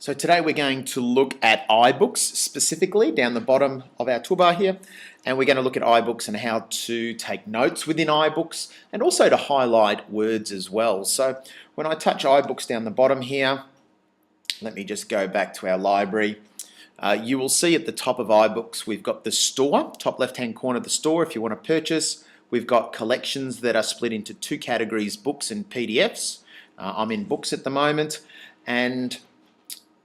So today we're going to look at iBooks specifically down the bottom of our toolbar here, and we're going to look at iBooks and how to take notes within iBooks and also to highlight words as well. So when I touch iBooks down the bottom here, let me just go back to our library. You will see at the top of iBooks we've got the store, top left hand corner of the store if you want to purchase. We've got collections that are split into two categories, books and PDFs. I'm in books at the moment, and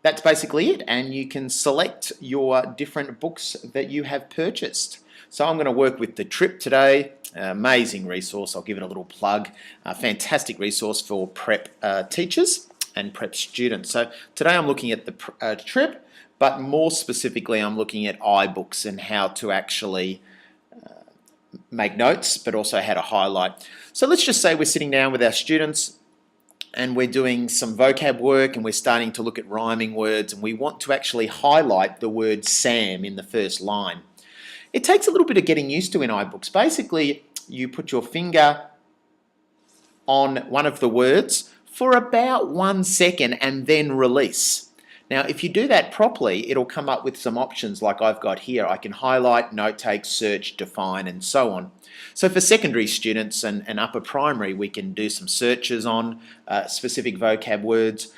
that's basically it, and you can select your different books that you have purchased. So I'm going to work with the Trip today. Amazing resource, I'll give it a little plug. A fantastic resource for prep teachers and prep students. So today I'm looking at the Trip, but more specifically I'm looking at iBooks and how to actually make notes, but also how to highlight. So let's just say we're sitting down with our students and we're doing some vocab work and we're starting to look at rhyming words, and we want to actually highlight the word Sam in the first line. It takes a little bit of getting used to in iBooks. Basically, you put your finger on one of the words for about 1 second and then release. Now, if you do that properly, it'll come up with some options like I've got here. I can highlight, note take, search, define, and so on. So for secondary students and upper primary, we can do some searches on specific vocab words.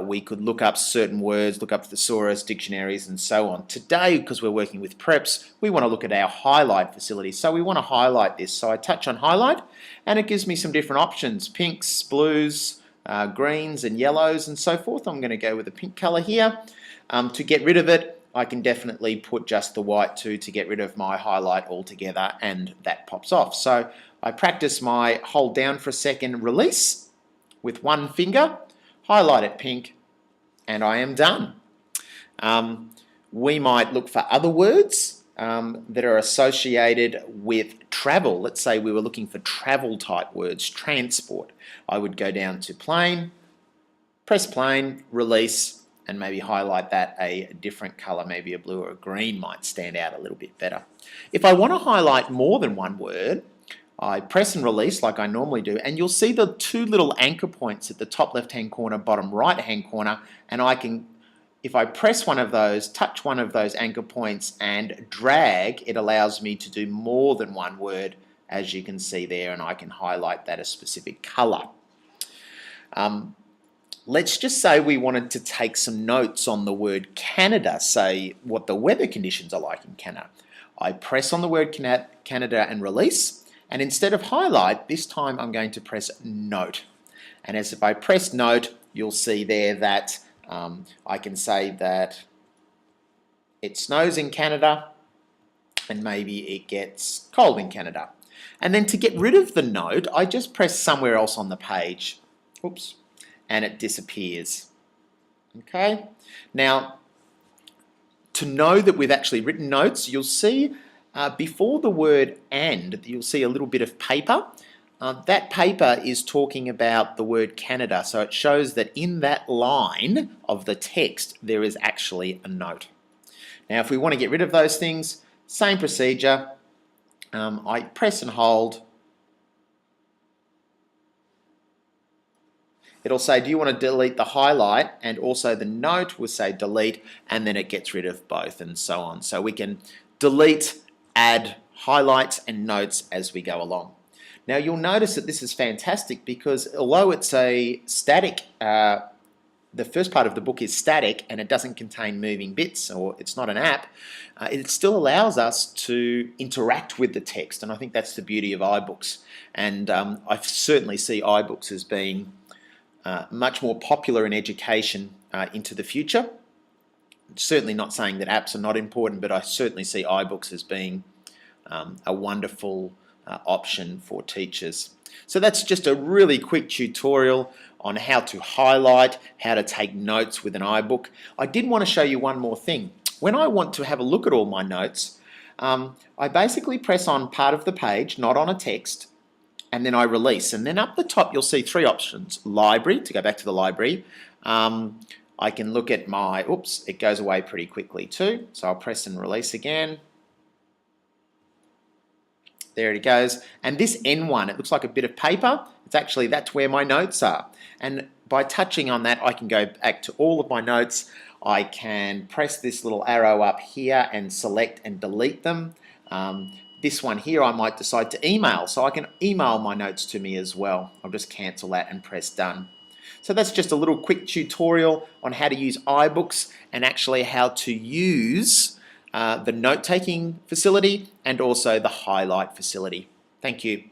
We could look up certain words, look up thesaurus, dictionaries, and so on. Today, because we're working with preps, we want to look at our highlight facility. So we want to highlight this. So I touch on highlight, and it gives me some different options: pinks, blues, greens and yellows and so forth. I'm going to go with the pink color here. To get rid of it, I can definitely put just the white to get rid of my highlight altogether, and that pops off. So I practice my hold down for a second, release with one finger, highlight it pink, and I am done. We might look for other words that are associated with travel. Let's say we were looking for travel type words, transport. I would go down to plane, press plane, release, and maybe highlight that a different color, maybe a blue or a green might stand out a little bit better. If I want to highlight more than one word, I press and release like I normally do, and you'll see the two little anchor points at the top left hand corner, bottom right hand corner, and I can, if I press one of those, touch one of those anchor points and drag, it allows me to do more than one word, as you can see there, and I can highlight that a specific color. Let's just say we wanted to take some notes on the word Canada, say what the weather conditions are like in Canada. I press on the word Canada and release, and instead of highlight, this time I'm going to press note. And as if I press note, you'll see there that I can say that it snows in Canada and maybe it gets cold in Canada. And then to get rid of the note, I just press somewhere else on the page. Oops. And it disappears. Okay? Now, to know that we've actually written notes, you'll see before the word and, you'll see a little bit of paper. That paper is talking about the word Canada, so it shows that in that line of the text there is actually a note. Now if we want to get rid of those things, same procedure. I press and hold. It'll say, do you want to delete the highlight? And also the note will say delete, and then it gets rid of both and so on. So we can delete, add highlights and notes as we go along. Now you'll notice that this is fantastic because although it's a static, the first part of the book is static and it doesn't contain moving bits, or it's not an app, it still allows us to interact with the text, and I think that's the beauty of iBooks. And I certainly see iBooks as being much more popular in education into the future. Certainly not saying that apps are not important, but I certainly see iBooks as being a wonderful option for teachers. So that's just a really quick tutorial on how to highlight, how to take notes with an iBook. I did want to show you one more thing. When I want to have a look at all my notes, I basically press on part of the page, not on a text, and then I release. And then up the top you'll see three options. Library, to go back to the library. I can look at my, oops, it goes away pretty quickly too. So I'll press and release again. There it goes. And this N1, it looks like a bit of paper. It's actually, that's where my notes are. And by touching on that, I can go back to all of my notes. I can press this little arrow up here and select and delete them. This one here I might decide to email, so I can email my notes to me as well. I'll just cancel that and press done. So that's just a little quick tutorial on how to use iBooks and actually how to use the note-taking facility and also the highlight facility. Thank you.